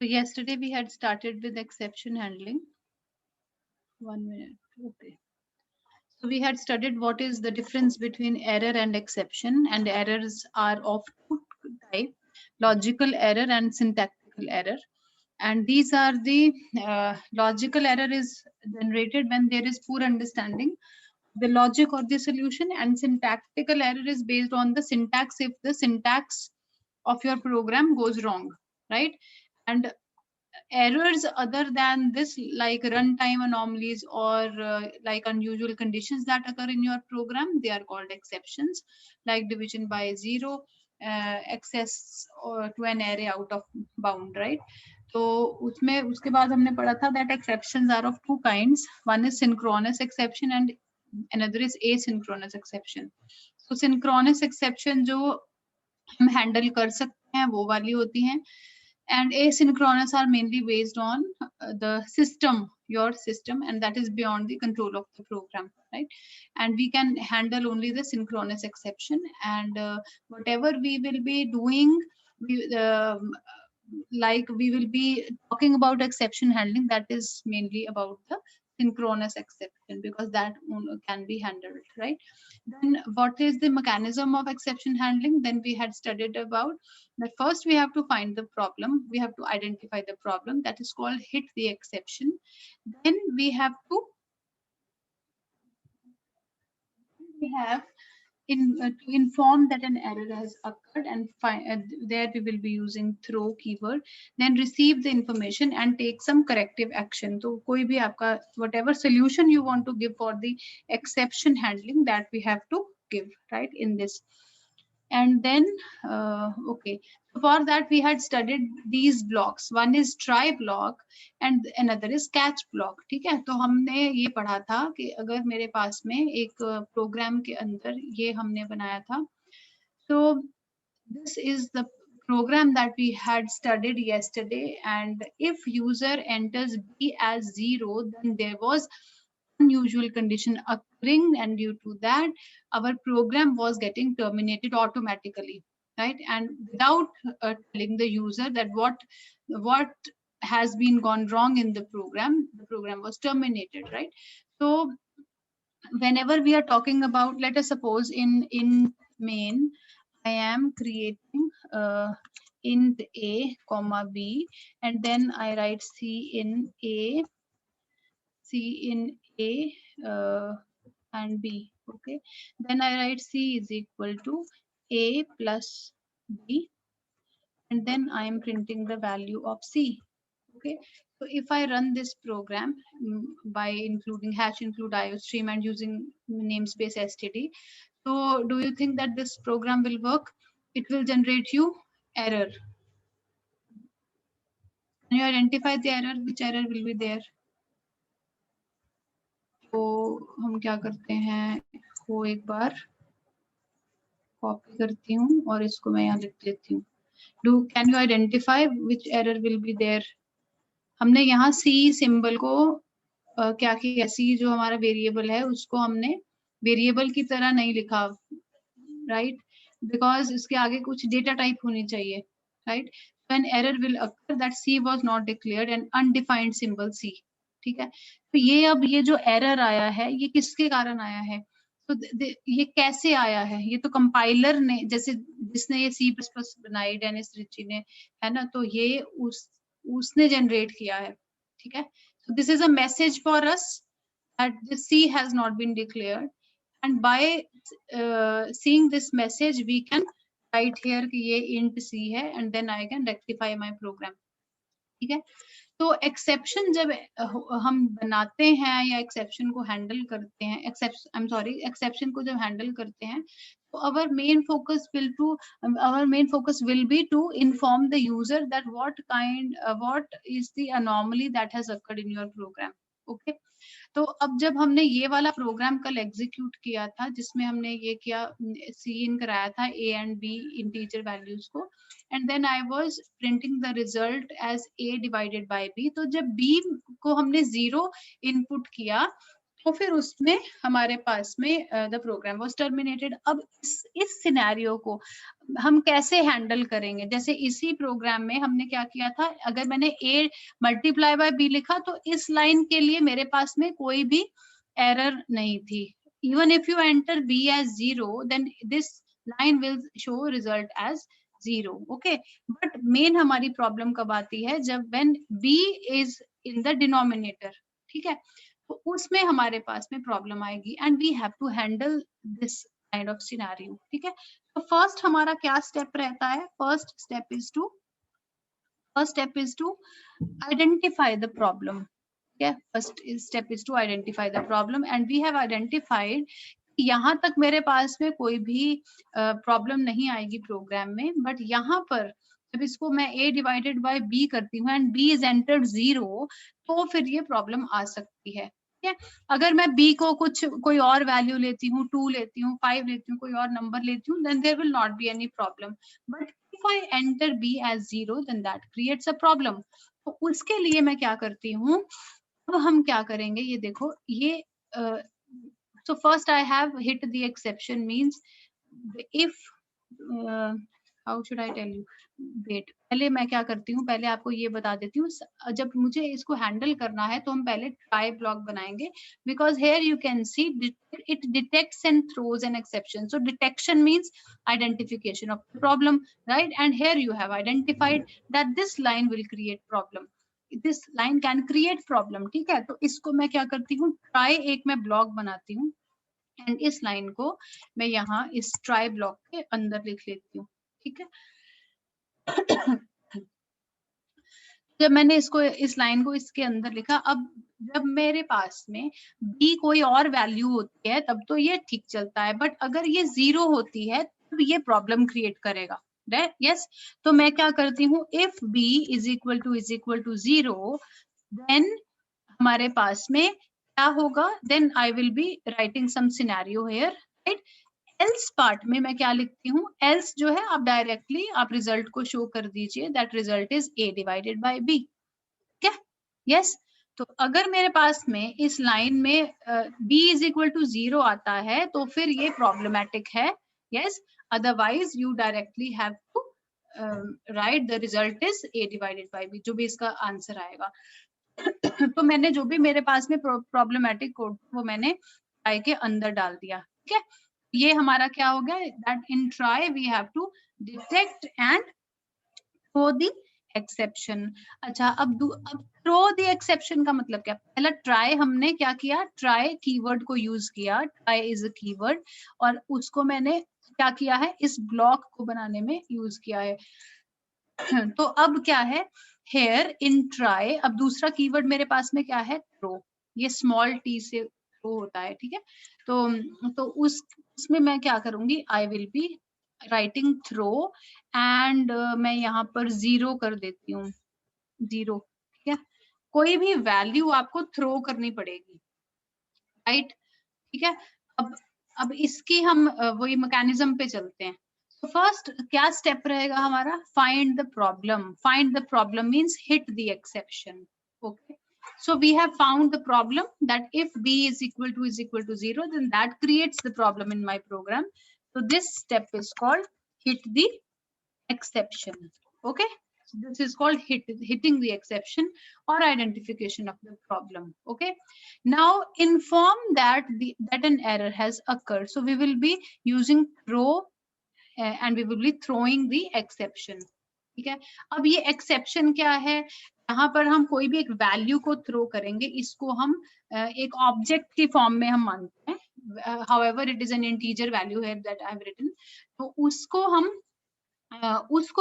So yesterday we had started with exception handling. 1 minute. Okay. So we had studied what is the difference between error and exception, and errors are of two types: logical error and syntactical error. And these are the logical error is generated when there is poor understanding the logic or the solution, and syntactical error is based on the syntax if the syntax of your program goes wrong, right? And errors other than this, like runtime anomalies or like unusual conditions that occur in your program, they are called exceptions, like division by zero, access or to an array out of bound, right? तो उसमें उसके बाद हमने पढ़ा था that exceptions are of two kinds. One is synchronous exception and another is asynchronous exception. So synchronous exception जो हम handle कर सकते हैं वो वाली होती हैं, and asynchronous are mainly based on the system, your system, and that is beyond the control of the program, right? And we can handle only the synchronous exception, and whatever we will be doing, we like we will be talking about exception handling, that is mainly about the synchronous exception because that can be handled, right? Then what is the mechanism of exception handling? Then we had studied about that first we have to find the problem, we have to identify the problem, that is called hit the exception. Then we have to to inform that an error has occurred, and there we will be using throw keyword. Then receive the information and take some corrective action. So कोई भी आपका whatever solution you want to give for the exception handling, that we have to give, right, in this. And then okay, for that we had studied these blocks. One is try block and another is catch block. ठीक है, तो हमने ये पढ़ा था कि अगर मेरे पास में एक प्रोग्राम के अंदर ये हमने बनाया था, so this is the program that we had studied yesterday, and if user enters b as 0, then there was unusual condition occurring, and due to that our program was getting terminated automatically, right? And without telling the user that what has been gone wrong in the program was terminated, right? So whenever we are talking about, let us suppose in main I am creating int a comma b, and then I write c in a and b. Okay, then I write c is equal to a plus b, and then I am printing the value of c. Okay, so if I run this program by including hash include iostream and using namespace std, so do you think that this program will work? It will generate you error. Can you identify the error? Which error will be there? तो हम क्या करते हैं, वो एक बार copy करती हूँ और इसको मैं यहाँ लिख देती हूँ. Can you identify which error will be there? हमने यहाँ c सिंबल को क्या किया, c जो हमारा वेरिएबल है उसको हमने वेरिएबल की तरह नहीं लिखा, राइट? बिकॉज इसके आगे कुछ डेटा टाइप होनी चाहिए, right? When error will occur that c was not declared and undefined symbol c. ठीक है, तो ये अब ये जो एरर आया है ये किसके कारण आया है? तो ये कैसे आया है? ये तो कंपाइलर ने, जैसे जिसने ये C++ बनाई डेनिस रिची ने, है ना, तो ये उसने जनरेट किया है. ठीक है, so this is a message for us that the C has not been declared, and by seeing this message we can write here कि ये int C है, and then I can rectify my program. ठीक है, तो exception जब हम बनाते हैं या एक्सेप्शन को हैंडल करते हैं, एक्सेप्शन को जब हैंडल करते हैं, तो our main focus will be to inform the user that what is the anomaly that has occurred in your program. Okay, तो अब जब हमने ये वाला प्रोग्राम कल एग्जीक्यूट किया था जिसमें हमने ये किया, सी इन कराया था a and b integer values को, and then I was printing the result as a divided by b. तो जब b को हमने 0 इनपुट किया तो फिर उसमें हमारे पास में द प्रोग्राम वाज टर्मिनेटेड। अब इस सिनेरियो को हम कैसे हैंडल करेंगे? जैसे इसी प्रोग्राम में हमने क्या किया था, अगर मैंने a मल्टीप्लाई बाय b लिखा तो इस लाइन के लिए मेरे पास में कोई भी एरर नहीं थी। Even if you enter b as 0 then this line will show result as 0। Okay, but main हमारी प्रॉब्लम कब आती है? जब when b is in the denominator, ठीक है, तो उसमें हमारे पास में प्रॉब्लम आएगी and we have to handle this kind of scenario. ठीक है, तो फर्स्ट हमारा क्या स्टेप रहता है? First step is to identify the problem. First step is to identify the problem and we have identified यहाँ तक मेरे पास में कोई भी प्रॉब्लम नहीं आएगी प्रोग्राम में, बट यहाँ पर जब इसको मैं a डिवाइडेड बाय b करती हूँ एंड b इज एंटर्ड 0 तो फिर ये प्रॉब्लम आ सकती है। ठीक है, अगर मैं b को कोई और वैल्यू लेती हूँ, 2 लेती हूँ, 5 लेती हूँ, कोई और नंबर लेती हूँ, then there will not be any problem, but if I enter b as 0 then that creates a problem. तो उसके लिए मैं क्या करती हूँ, अब हम क्या करेंगे ये देखो, ये so first I have hit the exception means if how should I tell you, wait, पहले मैं क्या करती हूँ, पहले आपको ये बता देती हूँ। जब मुझे इसको हैंडल करना है तो हम पहले ट्राई ब्लॉक बनाएंगे, because here you can see it detects and throws an exception. So detection means identification of the problem, right? And here you have identified that this line will create problem, this line can create problem. ठीक है, तो इसको मैं क्या करती हूँ, try एक मैं ब्लॉक बनाती हूँ एंड इस लाइन को मैं यहाँ इस ट्राई ब्लॉक के अंदर लिख लेती हूँ। ठीक है, जब मैंने इसको इस लाइन को इसके अंदर लिखा, अब जब मेरे पास में b कोई और वैल्यू होती है तब तो ये ठीक चलता है, बट अगर ये 0 होती है तब ये प्रॉब्लम क्रिएट करेगा। यस, तो मैं क्या करती हूँ, if b is equal to 0 then हमारे पास में क्या होगा, then I will be writing some scenario here, right. Else part में मैं क्या लिखती हूँ, एल्स जो है आप डायरेक्टली आप रिजल्ट को शो कर दीजिए, that result is a divided by b। क्या, यस, तो अगर मेरे पास में इस लाइन में b इज इक्वल टू 0 आता है तो फिर ये प्रॉब्लमेटिक है। Yes, otherwise you directly have to write the result is a divided by b, जो भी इसका आंसर आएगा। तो मैंने जो भी मेरे पास में प्रॉब्लमेटिक कोड वो मैंने ट्राई के अंदर डाल दिया। ठीक है, ये हमारा क्या हो गया, that in try we have to detect and throw the exception. अच्छा, अब थ्रो द एक्सेप्शन का मतलब क्या? पहला ट्राई हमने क्या किया, ट्राई कीवर्ड को यूज किया, ट्राई इज अ कीवर्ड, और उसको मैंने क्या किया है, इस ब्लॉक को बनाने में यूज किया है। तो अब क्या है, हेयर इन ट्राई, अब दूसरा कीवर्ड मेरे पास में क्या है, थ्रो, ये स्मॉल टी से थ्रो होता है। ठीक है, तो उसमें मैं क्या करूंगी, I will be writing throw and मैं यहाँ पर 0 कर देती हूँ, 0। ठीक है, कोई भी वैल्यू आपको थ्रो करनी पड़ेगी, राइट। ठीक है, अब इसकी हम वही मैकेनिज्म पे चलते हैं। तो फर्स्ट क्या स्टेप रहेगा हमारा, find the problem. Find the problem means hit the exception. Okay, so we have found the problem that if b is equal to 0 then that creates the problem in my program. So this step is called hit the exception. Okay, so this is called hitting the exception or identification of the problem. Okay, now inform that that an error has occurred, so we will be using throw and we will be throwing the exception. ठीक है, अब ये exception क्या है, यहाँ पर हम कोई भी एक वैल्यू को थ्रो करेंगे, इसको हम एक ऑब्जेक्ट की फॉर्म में हम मानते हैं, however it is an integer value here that I have written, तो उसको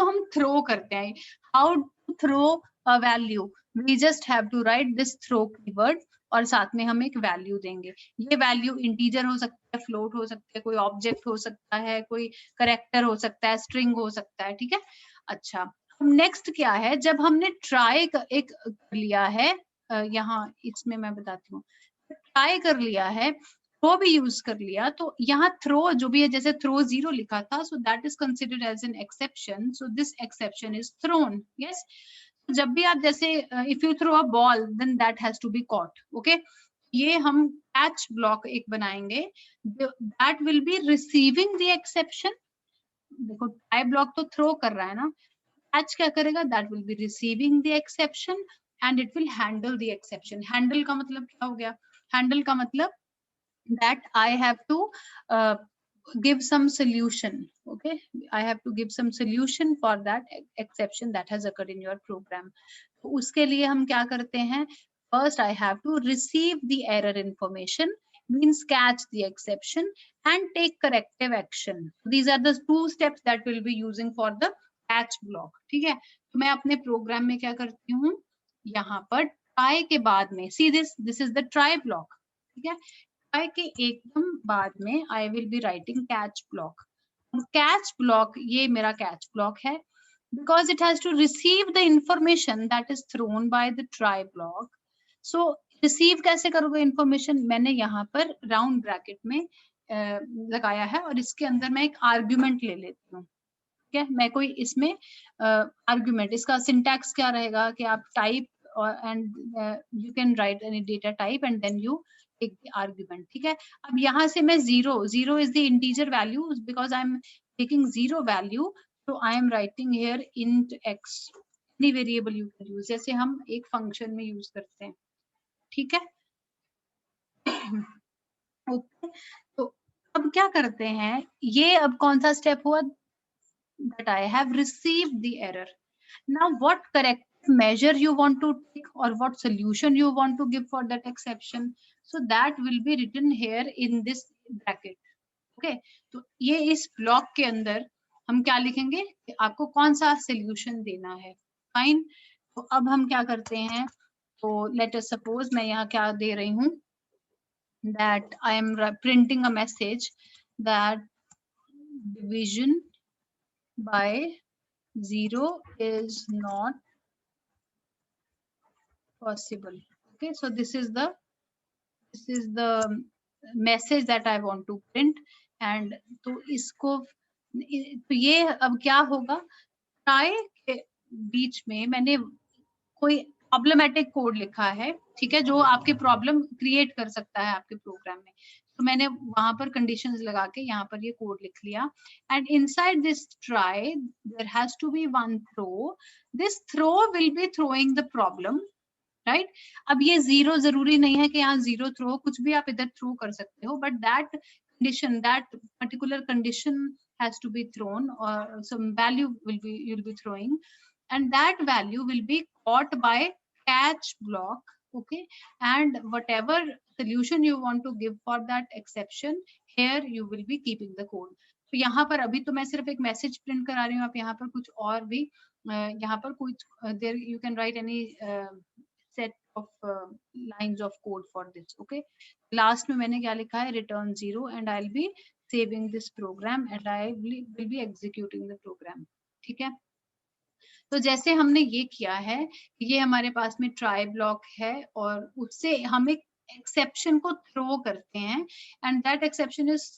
हम थ्रो करते हैं। How to throw a value, we just have to write this throw keyword और साथ में हम एक वैल्यू देंगे। ये वैल्यू इंटीजर हो सकता है, फ्लोट हो सकता है, कोई ऑब्जेक्ट हो सकता है, कोई करेक्टर हो सकता है, स्ट्रिंग हो सकता है। ठीक है, अच्छा, नेक्स्ट क्या है, जब हमने ट्राई एक कर लिया है, यहाँ इसमें मैं बताती हूँ, ट्राई कर लिया है, थ्रो भी यूज कर लिया, तो यहाँ थ्रो जो भी है, जैसे थ्रो 0 लिखा था, so that is considered as an exception, so this exception is thrown. Yes, जब भी आप जैसे if you throw a ball then that has to be caught. Okay, ये हम कैच ब्लॉक एक बनाएंगे, that will be receiving the exception. देखो try block तो थ्रो कर रहा है ना, कैच क्या करेगा, that will be receiving the exception and it will handle the exception. Handle का मतलब क्या हो गया, हैंडल का मतलब that I have to give some solution. Okay, I have to give some solution for that exception that has occurred in your program. तो उसके लिए हम क्या करते हैं, first I have to receive the error information, means catch the exception and take corrective action. These are the two steps that we'll be using for the catch block. ठीक है, तो मैं अपने प्रोग्राम में क्या करती हूँ, यहाँ पर try के बाद में, see this is the try block. ठीक है, try के एकदम बाद में I will be writing catch block. Catch block, ये मेरा catch block है, because it has to receive the information that is thrown by the try block. So receive कैसे करोगे information, मैंने यहाँ पर round bracket में लगाया है और इसके अंदर मैं एक argument ले लेती हूँ। ठीक है, मैं कोई इसमें argument, इसका syntax क्या रहेगा कि आप type and you can write any data type and then you take the argument. ठीक है, अब यहाँ से मैं zero is the integer value, because I'm taking zero value, so I am writing here int x. any variable you can use, जैसे हम एक function में use करते हैं। ठीक है, okay. तो अब क्या करते हैं, ये अब कौन सा step हुआ, that I have received the error. Now what corrective measure you want to take or what solution you want to give for that exception, so that will be written here in this bracket. Okay, तो ये इस block के अंदर हम क्या लिखेंगे कि आपको कौन सा सोल्यूशन देना है। फाइन, तो अब हम क्या करते हैं, तो लेट अस सपोज मैं यहाँ क्या दे रही हूँ, that I am printing a message that division by 0 is not possible. Okay, so this is the message that I want to print, and तो इसको, तो ये अब क्या होगा, ट्राई के बीच में मैंने कोई प्रॉब्लमेटिक कोड लिखा है, ठीक है, जो आपके प्रॉब्लम क्रिएट कर सकता है आपके प्रोग्राम में, तो मैंने वहां पर कंडीशंस लगा के यहाँ पर ये कोड लिख लिया, and inside this try there has to be one throw, this throw will be throwing the problem, right. अब ये जीरो जरूरी नहीं है कि यहाँ जीरो थ्रो, कुछ भी आप इधर थ्रो कर सकते हो, but that condition, that particular condition has to be thrown, or some value you'll be throwing, and that value will be caught by catch block. Okay, and whatever solution you want to give for that exception, here you will be keeping the code. तो यहाँ पर अभी तो मैं सिर्फ एक message print करा रही हूँ, आप यहाँ पर कुछ और भी यहाँ पर कुछ there you can write any set of lines of code for this. Okay, last में मैंने क्या लिखा है, return 0, and I'll be saving this program and I will be executing the program. ठीक है, तो जैसे हमने ये किया है, ये हमारे पास में ट्राई ब्लॉक है और उससे हम एक एक्सेप्शन को थ्रो करते हैं, and that exception is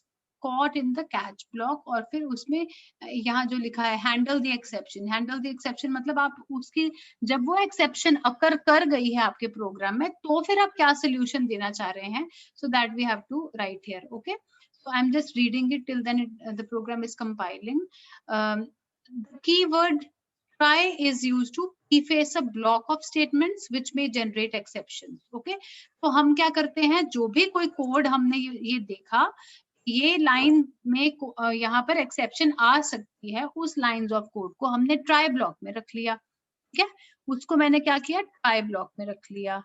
caught in the catch block, और फिर उसमें यहाँ जो लिखा है handle the exception, handle the exception मतलब आप उसकी, जब वो एक्सेप्शन अकर कर गई है आपके प्रोग्राम में, तो फिर आप क्या सोल्यूशन देना चाह रहे हैं, so that we have to write here. Okay, so I'm just reading it till then the program is compiling. The keyword try is used to preface a block of statements which may generate exceptions. Okay, तो हम क्या करते हैं, जो भी कोई code हमने ये देखा, ये लाइन में यहाँ पर एक्सेप्शन आ सकती है, उस लाइंस ऑफ कोड को हमने ट्राई ब्लॉक में रख लिया. ठीक है, उसको मैंने क्या किया, ट्राई ब्लॉक में रख लिया.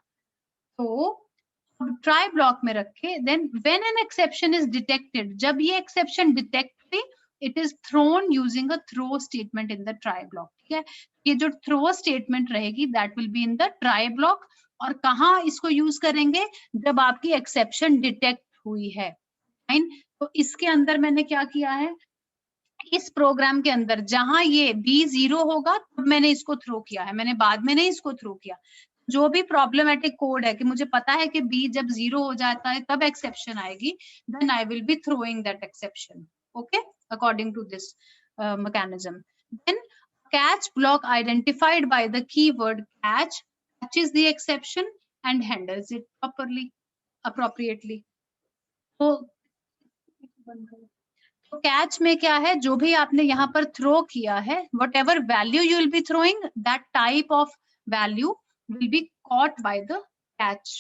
तो ट्राई ब्लॉक में रखे, then when an exception is detected, जब ये एक्सेप्शन डिटेक्ट हुई, it is thrown using a throw statement in the try block. ठीक है, ये जो थ्रो स्टेटमेंट रहेगी that will be in the try block. और कहाँ इसको यूज करेंगे, जब आपकी एक्सेप्शन डिटेक्ट हुई है. फाइन, तो इसके अंदर मैंने क्या किया है, इस प्रोग्राम के अंदर जहां ये B0 होगा तब मैंने इसको थ्रो किया है, मैंने बाद में नहीं इसको थ्रो किया. जो भी प्रॉब्लमेटिक कोड है कि मुझे पता है कि B जब 0 हो जाता है तब एक्सेप्शन आएगी, then I will be throwing that exception. Okay, according to this mechanism. Then catch block identified by the keyword catch catches the exception and handles it properly. Appropriately. तो कैच में क्या है, जो भी आपने यहाँ पर थ्रो किया है, what ever value you will be throwing, that type of value will be caught by the catch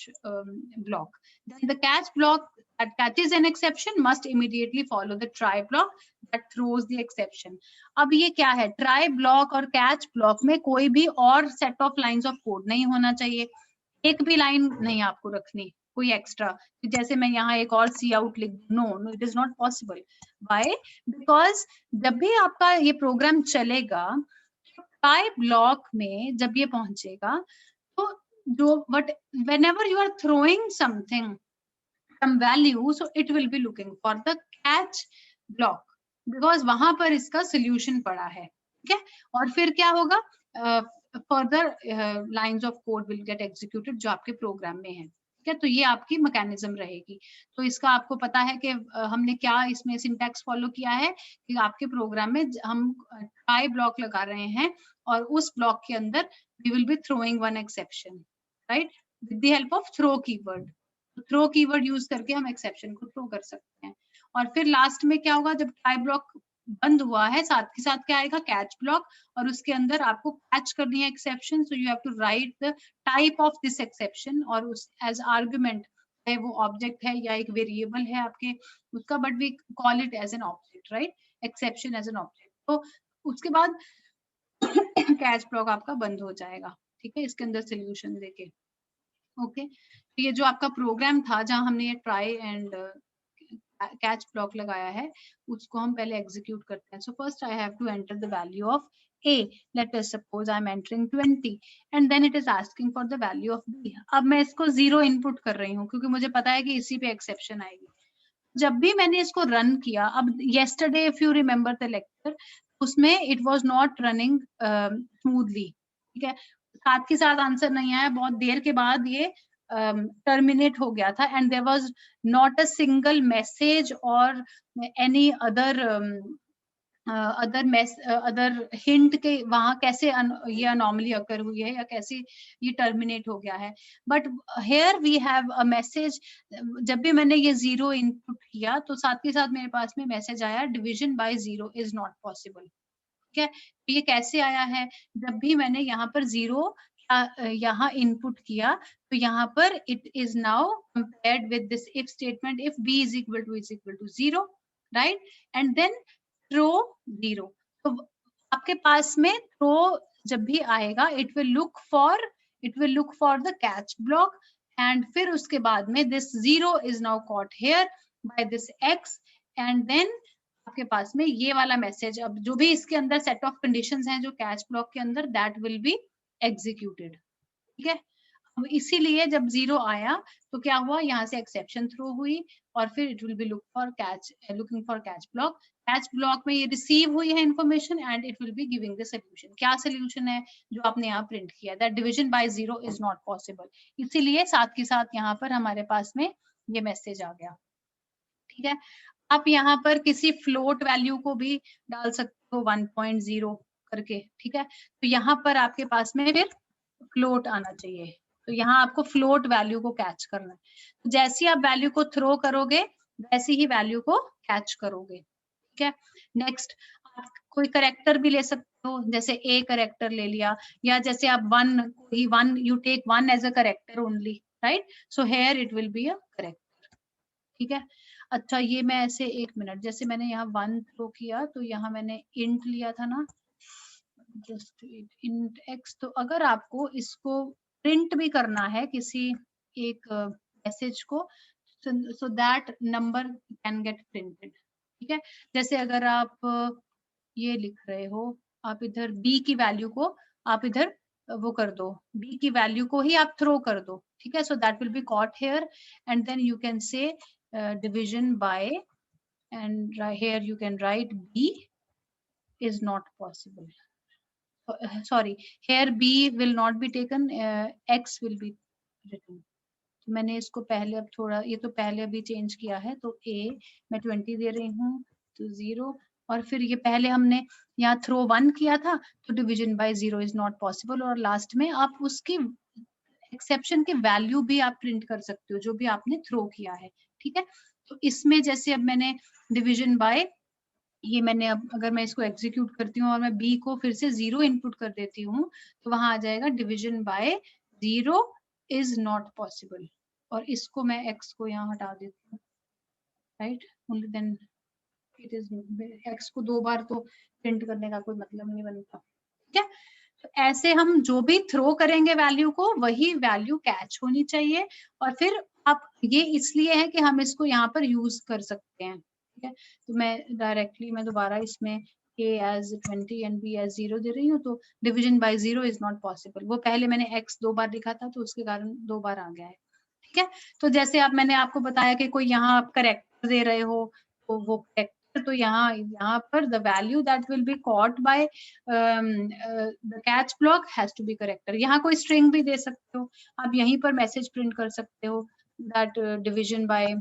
block. Then the catch block that catches an exception must immediately follow the try block that throws the exception. अब ये क्या है, try block और catch block में कोई भी और set of lines of code नहीं होना चाहिए, एक भी लाइन नहीं आपको रखनी कोई एक्स्ट्रा, जैसे मैं यहाँ एक और सी आउट लिख, no no, it is not possible. Why? Because जब भी आपका ये प्रोग्राम चलेगा, ट्राई ब्लॉक में जब ये पहुंचेगा, तो जो but whenever you are throwing something, some value, so it will be looking for the catch block, because वहां पर इसका solution पड़ा है. ठीक है, और फिर क्या होगा, further lines of code will get executed जो आपके प्रोग्राम में है. ठीक है, तो ये आपकी मैकेनिज्म रहेगी. तो इसका आपको पता है कि हमने क्या इसमें सिंटैक्स फॉलो किया है, कि आपके प्रोग्राम में हम ट्राई ब्लॉक लगा रहे हैं, और उस ब्लॉक के अंदर we will be throwing one exception, right, with the help of throw keyword. Throw keyword use करके हम एक्सेप्शन को थ्रो कर सकते हैं. और फिर लास्ट में क्या होगा, जब ट्राई ब्लॉक बंद हुआ है, साथ के साथ क्या आएगा, कैच ब्लॉक, और उसके अंदर आपको कैच करनी है exception, so you have to write the type of this exception, और उस एज आर्गुमेंट है, वो ऑब्जेक्ट है या एक वेरिएबल है आपके उसका, but we call it as an object, right, exception as an object. तो उसके बाद कैच ब्लॉक आपका बंद हो जाएगा. ठीक है, इसके अंदर सोल्यूशन देके. ओके, तो ये जो आपका प्रोग्राम था जहां हमने ये ट्राई एंड कैच ब्लॉक लगाया है, उसको हम पहले एग्जीक्यूट करते हैं. So first I have to enter the value of a. Let us suppose I am entering 20 and then it is asking for the value of b. अब मैं इसको 0 इनपुट कर रही हूँ क्योंकि मुझे पता है कि इसी पे एक्सेप्शन आएगी. जब भी मैंने इसको रन किया, अब yesterday if you remember the lecture, उसमें it was not running smoothly. ठीक है, साथ के साथ आंसर नहीं आया, बहुत देर के बाद ये टर्मिनेट हो गया था, and there was not a single message और एनी अदर हिंट के वहां कैसे ये अनॉमली अकर हुई है या कैसे ये टर्मिनेट हो गया है. But here we have a message. जब भी मैंने ये 0 इनपुट किया, तो साथ के साथ मेरे पास में मैसेज आया, division by 0 is not possible. ठीक है, तो ये कैसे आया है, जब भी मैंने यहाँ पर 0 यहाँ इनपुट किया, तो यहाँ पर it is now compared with this if statement, if b is equal to 0, right, and then throw 0. तो आपके पास में थ्रो जब भी आएगा, it will look for the catch block, and फिर उसके बाद में this 0 is now caught here by this x, and then आपके पास में ये वाला मैसेज, अब जो भी इसके अंदर सेट ऑफ कंडीशंस हैं जो कैच ब्लॉक के अंदर, दैट विल बी एग्जीक्यूटेड. ठीक है, अब इसीलिए जब 0 आया तो क्या हुआ, यहाँ से एक्सेप्शन थ्रो हुई, और फिर it will be looking for catch block. Catch block में ये रिसीव हुई है information, and it will be giving the solution. क्या सोल्यूशन है जो आपने यहाँ प्रिंट किया, that division by 0 is not possible. इसीलिए साथ के साथ यहाँ पर हमारे पास में ये मैसेज आ गया. ठीक है, आप यहाँ पर किसी फ्लोट वैल्यू को भी डाल सकते हो 1.0 करके. ठीक है, तो यहाँ पर आपके पास में फिर फ्लोट आना चाहिए, तो यहाँ आपको फ्लोट वैल्यू को कैच करना है. तो जैसे ही आप वैल्यू को थ्रो करोगे, वैसे ही वैल्यू को कैच करोगे. ठीक है, नेक्स्ट आप कोई करेक्टर भी ले सकते हो, जैसे ए करेक्टर ले लिया, या जैसे आप one you take one as a character only, right, so here it will be a character. ठीक है, अच्छा ये मैं ऐसे 1 मिनट, जैसे मैंने यहाँ 1 थ्रो किया, तो यहाँ मैंने इंट लिया था ना, जस्ट इंट x. तो अगर आपको इसको प्रिंट भी करना है किसी एक मैसेज को, so that number can get printed. ठीक है, जैसे अगर आप ये लिख रहे हो, आप इधर b की वैल्यू को आप इधर वो कर दो, b की वैल्यू को ही आप थ्रो कर दो. ठीक है, so that will be caught here, and then you can say division by, and here you can write b is not possible. Sorry, here b will not be taken, x will be written. तो मैंने इसको पहले अब थोड़ा, ये तो पहले अभी चेंज किया है, तो a मैं 20 दे रही हूँ, तो 0, और फिर ये पहले हमने यहाँ थ्रो 1 किया था, तो division by 0 is not possible, और लास्ट में आप उसकी एक्सेप्शन के वैल्यू भी आप प्रिंट कर सकते हो जो भी आपने थ्रो किया है, ठीक है। तो इसमें जैसे अब मैंने डिवीजन बाय, ये मैंने अब अगर मैं इसको एग्जीक्यूट करती हूँ और मैं बी को फिर से 0 इनपुट कर देती हूँ तो वहां आ जाएगा division by 0 is not possible, और इसको मैं x को यहाँ हटा देती हूँ, right, only then it is, x को 2 बार तो प्रिंट करने का कोई मतलब नहीं बनता, ठीक है। तो ऐसे हम जो भी थ्रो करेंगे वैल्यू को वही वैल्यू कैच होनी चाहिए, और फिर आप ये इसलिए है कि हम इसको यहाँ पर यूज कर सकते हैं, ठीक है। तो मैं डायरेक्टली मैं दोबारा इसमें a as 20 and b as 0 दे रही हूँ, तो division by 0 is not possible, वो पहले मैंने x 2 बार लिखा था तो उसके कारण 2 बार आ गया है, ठीक है। तो जैसे आप, मैंने आपको बताया कि कोई यहाँ आप करेक्टर दे रहे हो तो वो करेक्टर, तो यहाँ पर the value that will be caught by the catch block has to be character. यहाँ कोई स्ट्रिंग भी दे सकते हो, आप यहीं पर मैसेज प्रिंट कर सकते हो दैट डिवीजन बाय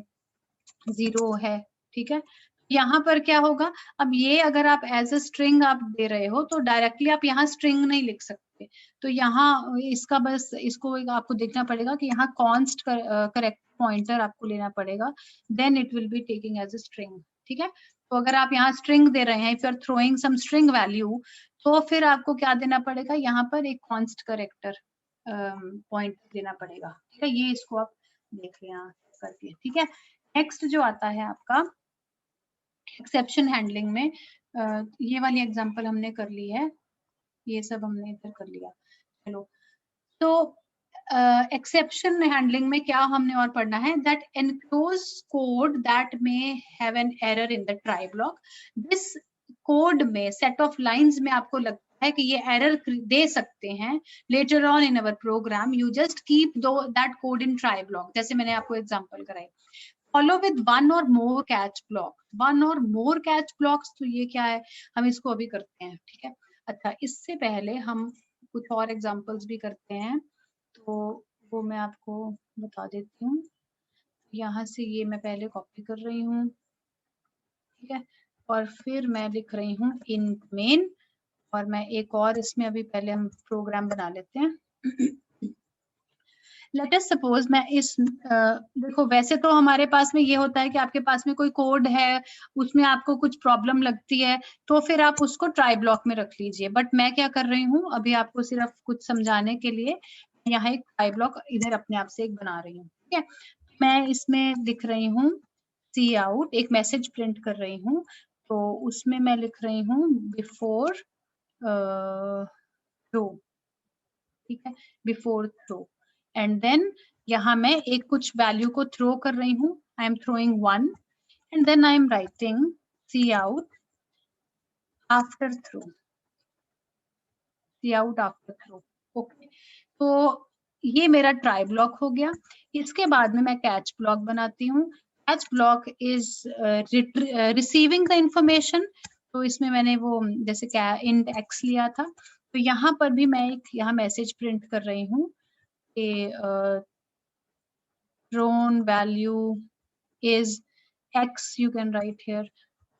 0 है, ठीक है। यहाँ पर क्या होगा, अब ये अगर आप एज अ स्ट्रिंग आप दे रहे हो तो डायरेक्टली आप यहाँ स्ट्रिंग नहीं लिख सकते, तो यहाँ इसका बस इसको आपको देखना पड़ेगा कि यहाँ कॉन्स्ट करेक्ट पॉइंटर आपको लेना पड़ेगा, then it will be taking as a string, ठीक है। तो अगर आप यहाँ स्ट्रिंग दे रहे हैं, if you are throwing some string value, तो फिर आपको क्या देना पड़ेगा, यहाँ पर एक कॉन्स्ट करेक्टर पॉइंट देना पड़ेगा, ठीक है। ये इसको आप देख लें यहाँ करके, ठीक है। नेक्स्ट जो आता है आपका एक्सेप्शन हैंडलिंग में, ये वाली एग्जांपल हमने कर ली है, ये सब हमने इधर कर लिया, चलो। तो एक्सेप्शन हैंडलिंग में क्या हमने और पढ़ना है, that enclose code that may have an error in the try block. This code में सेट ऑफ लाइंस में आपको लगता है कि ये एरर दे सकते हैं later on in our program, you just keep that code in try block, जैसे मैंने आपको एग्जांपल कराई। फॉलो विद वन और मोर कैच ब्लॉक, वन और मोर कैच ब्लॉक्स, तो ये क्या है, हम इसको अभी करते हैं, ठीक है। अच्छा, इससे पहले हम कुछ और एग्जांपल्स भी करते हैं, तो वो मैं आपको बता देती हूँ। यहाँ से ये मैं पहले कॉपी कर रही हूँ, ठीक है, और फिर मैं लिख रही हूँ इन मेन, और मैं एक और इसमें अभी पहले हम प्रोग्राम बना लेते हैं। लेट अस सपोज मैं इस देखो, वैसे तो हमारे पास में ये होता है कि आपके पास में कोई कोड है, उसमें आपको कुछ प्रॉब्लम लगती है तो फिर आप उसको ट्राई ब्लॉक में रख लीजिए, बट मैं क्या कर रही हूँ अभी आपको सिर्फ कुछ समझाने के लिए, यहाँ एक ट्राई ब्लॉक इधर अपने आप से एक बना रही हूँ, ठीक है। मैं इसमें लिख रही हूँ सी आउट, एक मैसेज प्रिंट कर रही हूँ, तो उसमें मैं लिख रही हूँ बिफोर थ्रो, ठीक है, बिफोर थ्रो, एंड देन यहाँ मैं एक कुछ वैल्यू को थ्रो कर रही हूँ, I am throwing 1, and then I am writing cout after throw, cout after throw, okay. तो ये मेरा ट्राई ब्लॉक हो गया। इसके बाद में मैं कैच ब्लॉक बनाती हूँ। Catch block is receiving the information, तो इसमें मैंने वो जैसे इंट एक्स लिया था, तो यहाँ पर भी मैं एक यहाँ मैसेज प्रिंट कर रही हूँ कि thrown value is x, you can write here,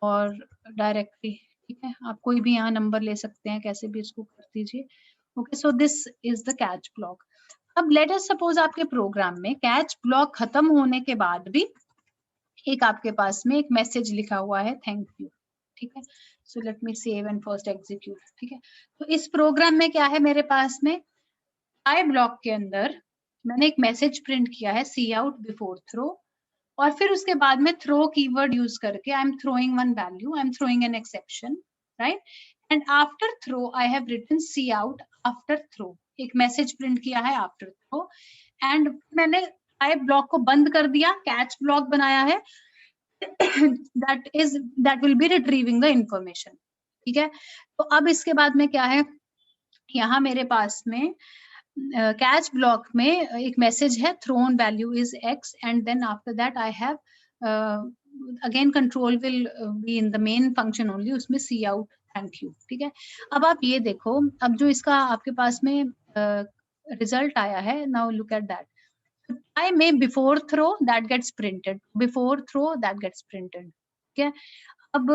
और डायरेक्टली, ठीक है, आप कोई भी यहाँ नंबर ले सकते हैं, कैसे भी इसको कर दीजिए, okay. So this is the catch block. अब लेट अस सपोज आपके प्रोग्राम में कैच ब्लॉक खत्म होने के बाद भी एक आपके पास में एक मैसेज लिखा हुआ है थैंक यू, ठीक है। So let me save and first execute, ठीक है। तो इस प्रोग्राम में क्या है, मेरे पास में आई ब्लॉक के अंदर मैंने एक मैसेज प्रिंट किया है सी आउट बिफोर थ्रो, और फिर उसके बाद में थ्रो कीवर्ड यूज करके I am throwing one value, I am throwing an exception, right, and after throw I have written cout after throw, एक मैसेज प्रिंट किया है आफ्टर थ्रो, एंड मैंने आई ब्लॉक को बंद कर दिया, catch block बनाया है that will be retrieving the information, ठीक है। तो अब इसके बाद में क्या है, यहाँ मेरे पास में कैच ब्लॉक में एक मैसेज है thrown value is x, and then after that I have again control will be in the main function only, उसमें सी आउट थैंक यू, ठीक है। अब आप ये देखो, अब जो इसका आपके पास में रिजल्ट आया है, now look at that, I may before throw that gets printed, before throw that gets printed, ठीक है। अब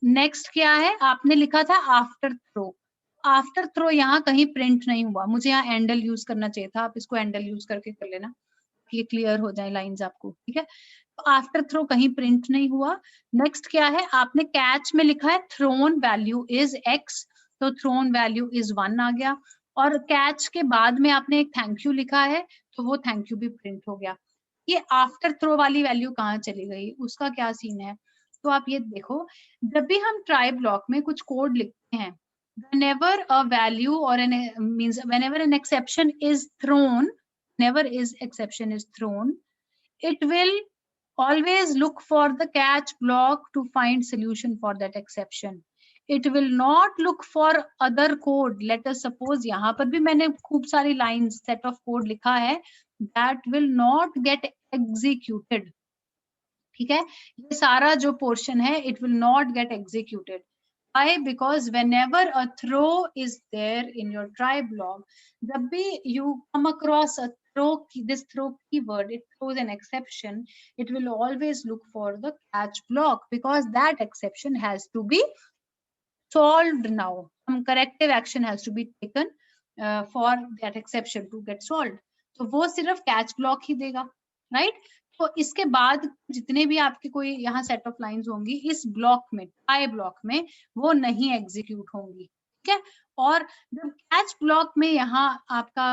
नेक्स्ट क्या है, आपने लिखा था आफ्टर थ्रो, आफ्टर थ्रो यहाँ कहीं प्रिंट नहीं हुआ, मुझे यहाँ एंडल यूज करना चाहिए था, आप इसको एंडल यूज करके कर लेना, ये क्लियर हो जाए लाइंस आपको, ठीक है। तो आफ्टर थ्रो कहीं प्रिंट नहीं हुआ। नेक्स्ट क्या है, आपने कैच में लिखा है थ्रोन वैल्यू इज एक्स, तो थ्रोन वैल्यू इज 1 आ गया, और कैच के बाद में आपने एक थैंक यू लिखा है, तो वो थैंक यू भी प्रिंट हो गया। ये आफ्टर थ्रो वाली वैल्यू कहाँ चली गई, उसका क्या सीन है? तो आप ये देखो, जब भी हम ट्राई ब्लॉक में कुछ कोड लिखते हैं, whenever a value or an means whenever an exception is thrown, whenever is exception is thrown, it will always look for the catch block to find solution for that exception. It will not look for other code. Let us suppose यहाँ पर भी मैंने खूब सारी lines set of code लिखा है, that will not get executed. ठीक है, ये सारा जो पोर्शन है, it will not get executed. Why? Because whenever a throw is there in your try block, जब भी you come across a throw, this throw keyword, it throws an exception, it will always look for the catch block, because that exception has to be solved now. Some corrective action has to be taken for that exception to get solved. तो वो सिर्फ catch block ही देगा, right? तो इसके बाद जितने भी आपके कोई यहाँ सेट ऑफ लाइंस होंगी इस ब्लॉक में, ट्राई ब्लॉक में, वो नहीं एग्जीक्यूट होंगी, ठीक है। और जब कैच ब्लॉक में यहाँ आपका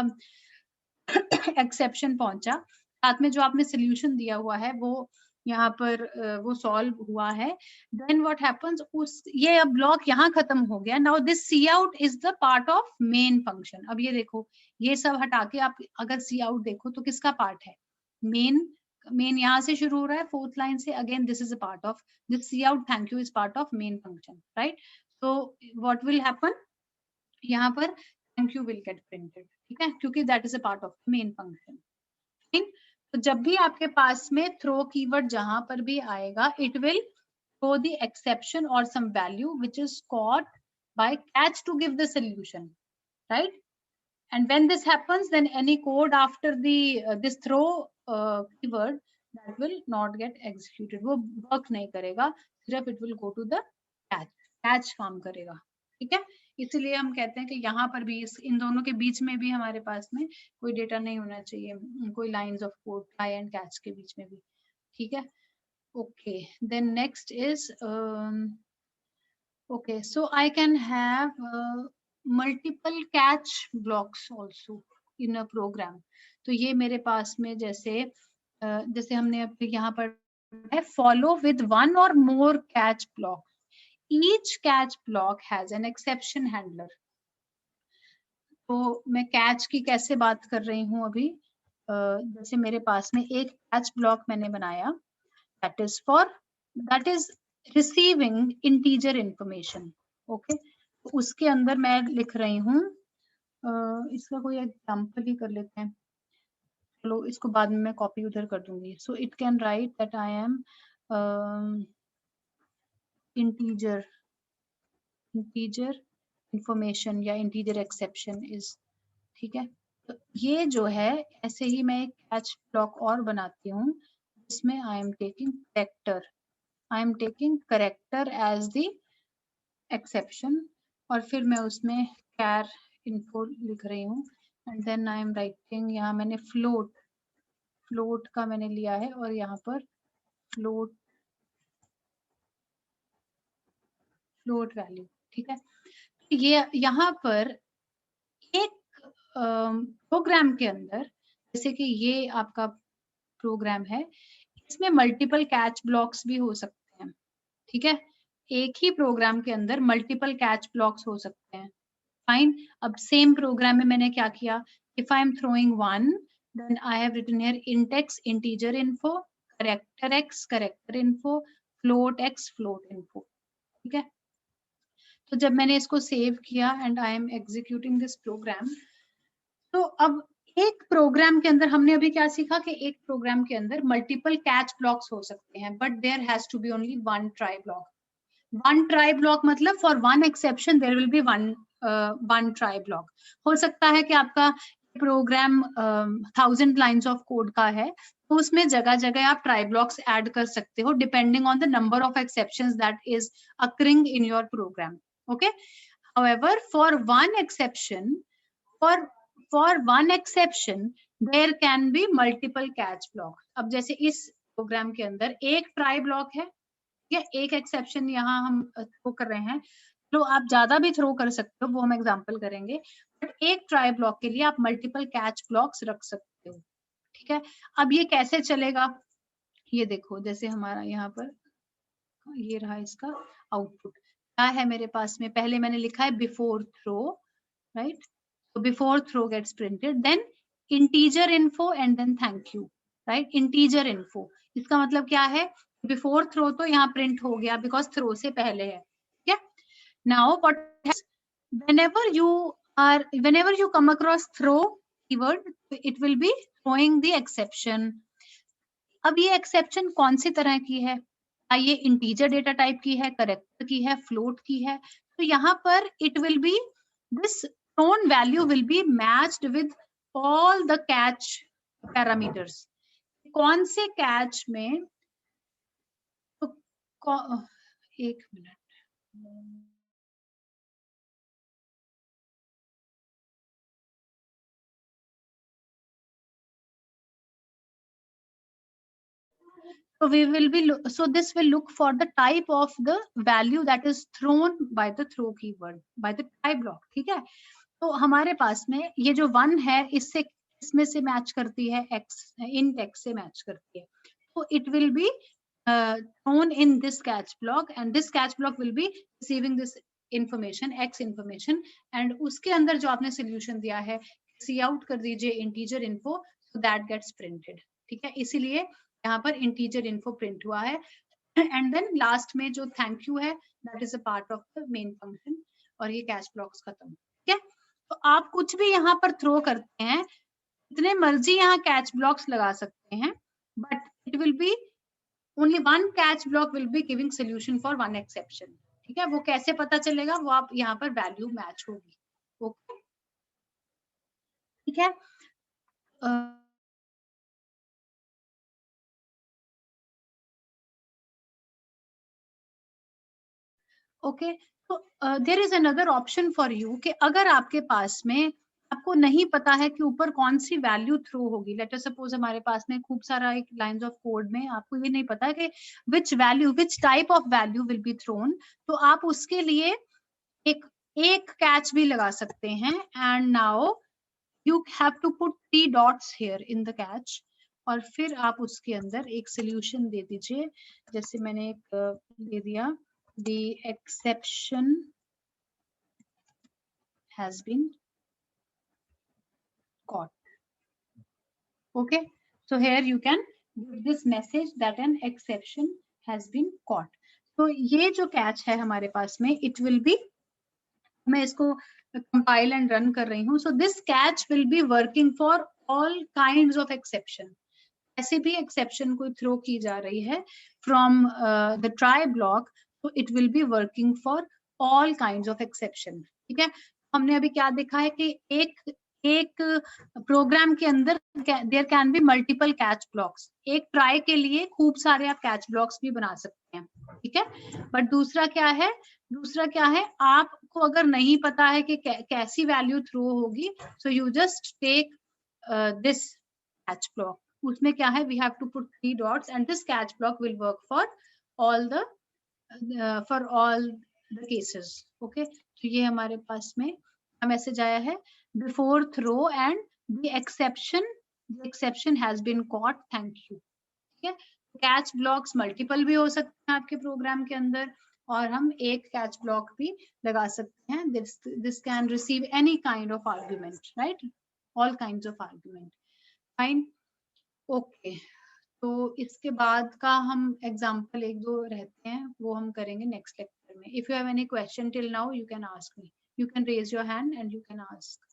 एक्सेप्शन पहुंचा, साथ में जो आपने सोल्यूशन दिया हुआ है वो यहाँ पर वो सॉल्व हुआ है, देन व्हाट हैपेंस, उस ये अब ब्लॉक यहाँ खत्म हो गया। Now this cout is the part of main function. अब ये देखो, ये सब हटा के आप अगर सी आउट देखो तो किसका पार्ट है? मेन यहाँ से शुरू हो रहा है, फोर्थ लाइन से, again this is a part of this cout thank you is part of main function, right? So what will happen, यहाँ पर thank you will get printed, ठीक है, क्योंकि that is a part of main function. तो जब भी आपके पास में थ्रो कीवर्ड जहां पर भी आएगा, it will throw the exception और some value which is caught by catch to give the solution, right? And when this happens, then any code after the this throw keyword, that will not get executed, वो work नहीं करेगा, सिर्फ it will go to the catch काम करेगा, ठीक है। इसलिए हम कहते हैं कि यहाँ पर भी इन दोनों के बीच में भी हमारे पास में कोई डेटा नहीं होना चाहिए, कोई lines of code try and catch के बीच में भी, ठीक है। Okay, then next is okay, so I can have multiple catch blocks also in a program. तो ये मेरे पास में जैसे जैसे हमने अब यहाँ पर है follow with one or more catch blocks. Each catch block has an exception handler. तो मैं catch की कैसे बात कर रही हूँ अभी, जैसे मेरे पास में एक catch block मैंने बनाया, that is receiving integer information, okay? तो उसके अंदर मैं लिख रही हूँ, इसका कोई एग्जांपल ही कर लेते हैं, चलो इसको बाद में मैं कॉपी उधर कर दूंगी। So it can write that I am integer information या इंटीजर एक्सेप्शन इज, ठीक है। तो ये जो है ऐसे ही मैं एक कैच ब्लॉक और बनाती हूँ जिसमें I am taking character as the exception, और फिर मैं उसमें कैर इन्फो लिख रही हूँ, and then I am writing, यहाँ मैंने फ्लोट का मैंने लिया है, और यहाँ पर फ्लोट वैल्यू, ठीक है। ये यहाँ पर एक प्रोग्राम के अंदर, जैसे कि ये आपका प्रोग्राम है, इसमें मल्टीपल कैच ब्लॉक्स भी हो सकते हैं, ठीक है। एक ही प्रोग्राम के अंदर मल्टीपल कैच ब्लॉक्स हो सकते हैं, फाइन। अब सेम प्रोग्राम में मैंने क्या किया, if I am throwing 1, then I have written here int x integer info, character x character info, float x float info, ठीक है। तो जब मैंने इसको सेव किया and I am executing this program, तो अब एक प्रोग्राम के अंदर हमने अभी क्या सीखा कि एक प्रोग्राम के अंदर मल्टीपल कैच ब्लॉक्स हो सकते हैं, but there has to be only one try block. One try block मतलब for one exception there will be one try block. हो सकता है कि आपका प्रोग्राम 1000 लाइंस ऑफ कोड का है, तो उसमें जगह जगह आप ट्राई ब्लॉक्स ऐड कर सकते हो depending on the number of exceptions that is occurring in your program, okay. However, for one exception, for one exception there can be multiple catch blocks. अब जैसे इस प्रोग्राम के अंदर एक ट्राई ब्लॉक है या एक एक्सेप्शन यहाँ हम थ्रो कर रहे हैं, तो आप ज्यादा भी थ्रो कर सकते हो, वो हम एग्जांपल करेंगे, बट एक ट्राई ब्लॉक के लिए आप मल्टीपल कैच ब्लॉक्स रख सकते हो, ठीक है। अब ये कैसे चलेगा, ये देखो, जैसे हमारा यहाँ पर ये रहा इसका आउटपुट, क्या है मेरे पास में, पहले मैंने लिखा है before throw, right, so before throw gets printed, then integer info and then thank you, right, integer info, इसका मतलब क्या है, before throw तो यहाँ print हो गया because throw से पहले है, ठीक है। now what happens, whenever you come across throw keyword, it will be throwing the exception. अब ये exception कौन सी तरह की है, ये integer data type की है, character की है, float की है, तो यहाँ पर it will be this thrown value will be matched with all the catch parameters. कौन से catch में, तो एक minute, so we will be so this will look for the type of the value that is thrown by the throw keyword by the try block, ठीक है। तो हमारे पास में ये जो 1 है इससे इसमें से मैच करती है x, int x से मैच करती है, तो it will be thrown in this catch block and this catch block will be receiving this information x information, and उसके अंदर जो आपने solution दिया है सी आउट कर दीजिए integer info, so that gets printed, ठीक है। इसीलिए यहाँ पर integer info print हुआ है, and then last में जो thank you है that is a part of the main function, और ये catch blocks खत्म, ठीक है। तो आप कुछ भी यहाँ पर थ्रो करते हैं, इतने मर्जी यहाँ कैच ब्लॉक्स लगा सकते हैं, but it will B only one catch block will be giving solution for one exception, ठीक है। वो कैसे पता चलेगा, वो आप यहाँ पर वैल्यू मैच होगी, ओके, ठीक है। ओके, तो there is another option for you कि अगर आपके पास में आपको नहीं पता है कि ऊपर कौन सी वैल्यू थ्रो होगी, लेट अस सपोज हमारे पास में खूब सारा एक लाइंस ऑफ कोड में आपको ये नहीं पता कि which value, which type of value will be thrown, तो आप उसके लिए एक कैच भी लगा सकते हैं, and now you have to put 3 dots here in the catch, और फिर आप उसके अंदर एक सोल्यूशन दे दीजिए, जैसे मैंने एक दे दिया, the exception has been caught, okay, so here you can give this message that an exception has been caught. तो ये जो कैच है हमारे पास में, it will be, मैं इसको compile and run कर रही हूँ, so this catch will be working for all kinds of exception, ऐसे भी exception कोई थ्रो की जा रही है from the try block, so it will be working for all kinds of exception, ठीक है। हमने अभी क्या देखा है कि एक प्रोग्राम के अंदर there can be multiple catch blocks, एक ट्राई के लिए खूब सारे आप कैच ब्लॉक्स भी बना सकते हैं, ठीक है। बट दूसरा क्या है, आपको अगर नहीं पता है कि कैसी वैल्यू थ्रो होगी, so you just take this catch block, उसमें क्या है, we have to put 3 dots and this catch block will work for all the cases, okay. तो ये हमारे पास में मैसेज आया है, before throw and the exception has been caught, thank you, ठीक है। कैच ब्लॉक्स मल्टीपल भी हो सकते हैं आपके प्रोग्राम के अंदर, और हम एक कैच ब्लॉक भी लगा सकते हैं, this can receive any kind of argument, right, all kinds of argument, fine, okay. तो इसके बाद का हम एग्जाम्पल एक दो रहते हैं, वो हम करेंगे नेक्स्ट लेक्चर में। If you have any question till now, you can ask me, you can raise your hand and you can ask.